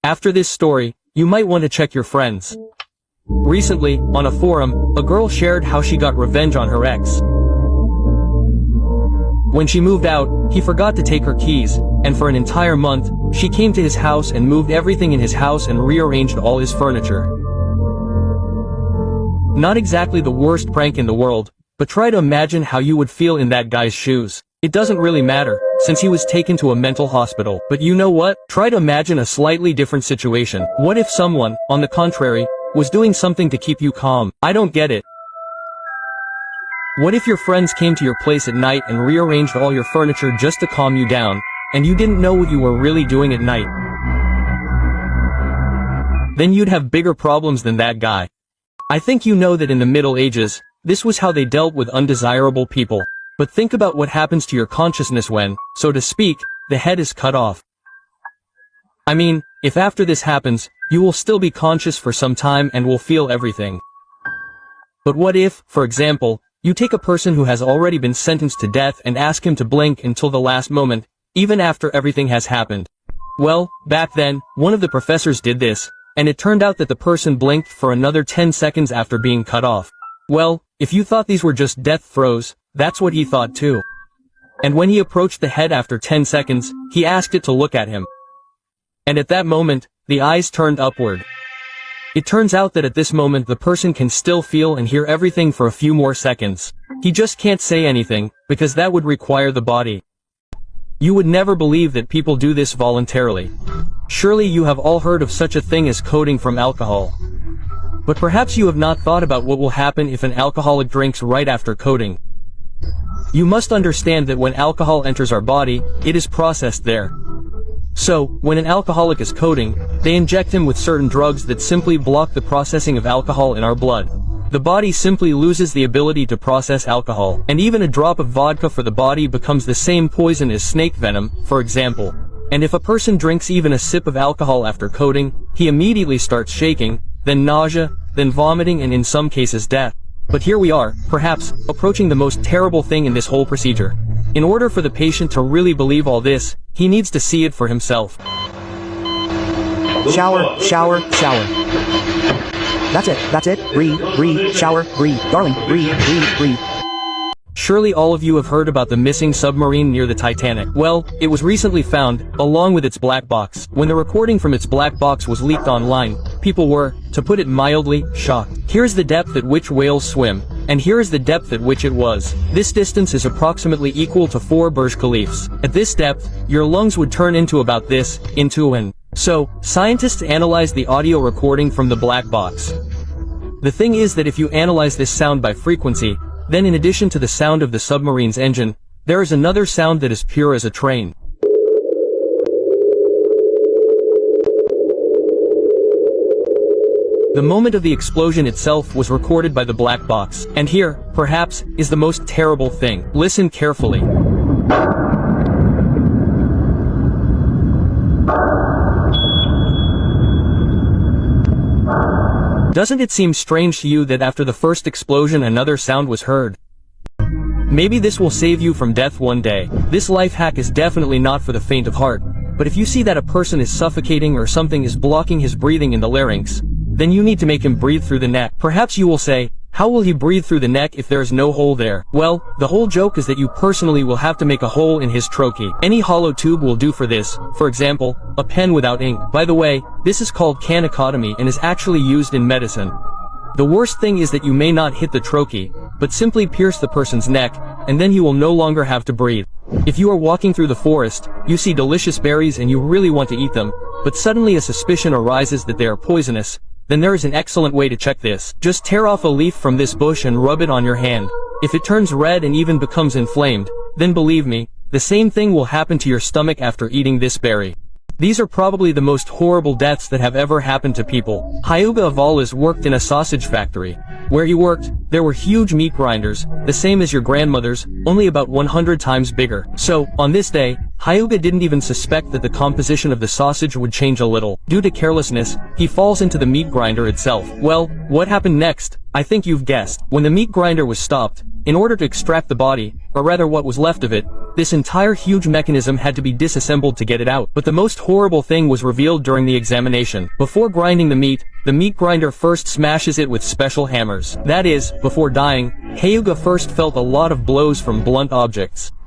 After this story, you might want to check your friends. Recently, on a forum, a girl shared how she got revenge on her ex. When she moved out, he forgot to take her keys, and for an entire month, she came to his house and moved everything in his house and rearranged all his furniture. Not exactly the worst prank in the world, but try to imagine how you would feel in that guy's shoes. It doesn't really matter, since he was taken to a mental hospital. But you know what? Try to imagine a slightly different situation. What if someone, on the contrary, was doing something to keep you calm? I don't get it. What if your friends came to your place at night and rearranged all your furniture just to calm you down, and you didn't know what you were really doing at night? Then you'd have bigger problems than that guy. I think you know that in the Middle Ages, this was how they dealt with undesirable people. But think about what happens to your consciousness when, so to speak, the head is cut off. I mean, if after this happens, you will still be conscious for some time and will feel everything. But what if, for example, you take a person who has already been sentenced to death and ask him to blink until the last moment, even after everything has happened? Well, back then, one of the professors did this, and it turned out that the person blinked for another 10 seconds after being cut off. Well, if you thought these were just death throes, that's what he thought too. And when he approached the head after 10 seconds, he asked it to look at him. And at that moment, the eyes turned upward. It turns out that at this moment the person can still feel and hear everything for a few more seconds. He just can't say anything, because that would require the body. You would never believe that people do this voluntarily. Surely you have all heard of such a thing as coding from alcohol. But perhaps you have not thought about what will happen if an alcoholic drinks right after coding. You must understand that when alcohol enters our body, it is processed there. So, when an alcoholic is coding, they inject him with certain drugs that simply block the processing of alcohol in our blood. The body simply loses the ability to process alcohol, and even a drop of vodka for the body becomes the same poison as snake venom, for example. And if a person drinks even a sip of alcohol after coding, he immediately starts shaking, then nausea, then vomiting, and in some cases death. But here we are, perhaps, approaching the most terrible thing in this whole procedure. In order for the patient to really believe all this, he needs to see it for himself. Shower, shower, shower. That's it, breathe, shower, breathe, darling, breathe. Surely all of you have heard about the missing submarine near the Titanic. Well, it was recently found, along with its black box. When the recording from its black box was leaked online, people were, to put it mildly, shocked. Here's the depth at which whales swim, and here is the depth at which it was. This distance is approximately equal to 4 Burj Khalifas. At this depth, your lungs would turn into about this, into an. So, scientists analyzed the audio recording from the black box. The thing is that if you analyze this sound by frequency, then in addition to the sound of the submarine's engine, there is another sound that is pure as a train. The moment of the explosion itself was recorded by the black box. And here, perhaps, is the most terrible thing. Listen carefully. Doesn't it seem strange to you that after the first explosion another sound was heard? Maybe this will save you from death one day. This life hack is definitely not for the faint of heart. But if you see that a person is suffocating or something is blocking his breathing in the larynx, then you need to make him breathe through the neck. Perhaps you will say, how will he breathe through the neck if there is no hole there? Well, the whole joke is that you personally will have to make a hole in his trachea. Any hollow tube will do for this, for example, a pen without ink. By the way, this is called canicotomy and is actually used in medicine. The worst thing is that you may not hit the trachea, but simply pierce the person's neck, and then he will no longer have to breathe. If you are walking through the forest, you see delicious berries and you really want to eat them, but suddenly a suspicion arises that they are poisonous, then there is an excellent way to check this. Just tear off a leaf from this bush and rub it on your hand. If it turns red and even becomes inflamed, then believe me, the same thing will happen to your stomach after eating this berry. These are probably the most horrible deaths that have ever happened to people. Hyuga of Allahs worked in a sausage factory. Where he worked, there were huge meat grinders, the same as your grandmother's, only about 100 times bigger. So, on this day, Hyuga didn't even suspect that the composition of the sausage would change a little. Due to carelessness, he falls into the meat grinder itself. Well, what happened next? I think you've guessed. When the meat grinder was stopped, in order to extract the body, or rather what was left of it, This entire huge mechanism had to be disassembled to get it out. But the most horrible thing was revealed during the examination. Before grinding the meat grinder first smashes it with special hammers. That is, before dying, Hyuga first felt a lot of blows from blunt objects.